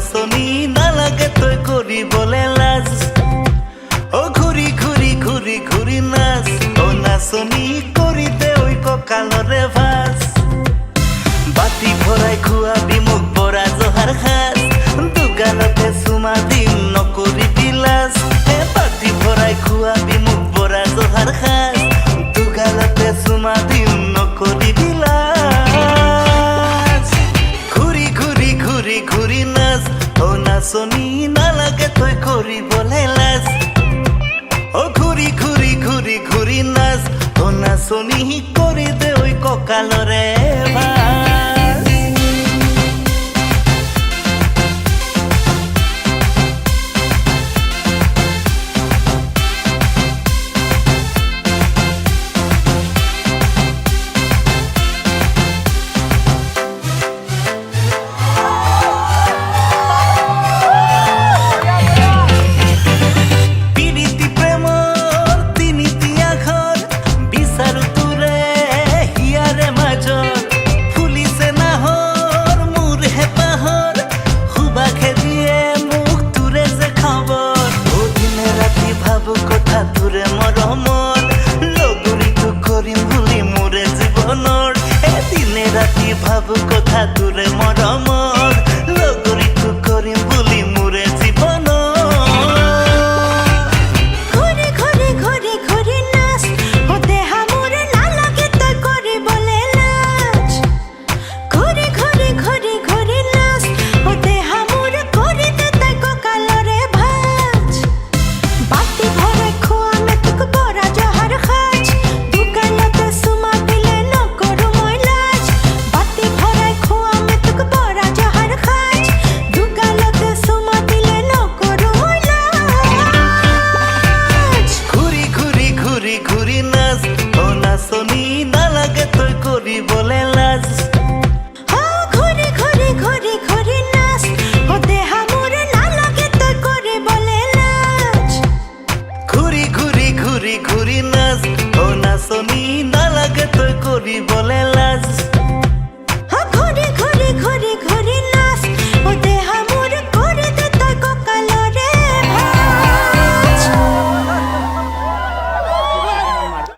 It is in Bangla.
নাচনি নালাগে তই করি বলে লাজ ও ঘুরি ঘুরি ঘুরি ঘুরি নাচ ও নাচনি করি দে ওই ককালরে ভাজ বাতি ভরাই খুয়াবি মুখ বরা জহার হাস দুগালতে চুমা দিম নকরি বিলাস বাতি ভরাই খুয়াবি মুখ বরা জহার হাস দুগালতে চুমা দিম নকরি বিলাস ঘুরি ঘুরি ঘুরি ঘুরি নাচ ও নাচনি নালাগে তই করি বলে লাজ ও ঘুরি ঘুরি ঘুরি ঘুরি নাচ ও নাচনি করি দে ওই ককালরে ভাজ তুরে মরমর লগরি তো করিম ভুলি মোরে জীবনর দিনে রাতি ভাবু কথা তুরে মরমর লগরি তো করিম ভুলি মোরে জীবনর ঘুরে ঘুরে ঘুরে ঘুরে নাচ ও দেহা মোরে না লাগে তই করি বলে লাজ ঘুরে ঘুরে ঘুরে ঘুরে নাচ ও দেহা মোরে করি দে তই ককালরে ভাজ বাতি ভরে খোয়া মে তুক বরা জহার খাজ দুকালতে সুমা দিলে ন করু মই লাজ বাতি ভরে খোয়া মে তুক বরা জহার খাজ দুকালতে সুমা দিলে ন করু মই লাজ ঘুরি ঘুরি ঘুরি ঘুরি নাচ ও নাচনি নালাগে তই করি বলে লাজ ও ঘুরে ঘুরে ঘুরে ঘুরে নাচ ও দেহা মোরে না লাগে তই করি বলে লাজ ঘুরি ঘুরি ঘুরি ঘুরি নাচ ও নাচনি নালাগে তই করি বলে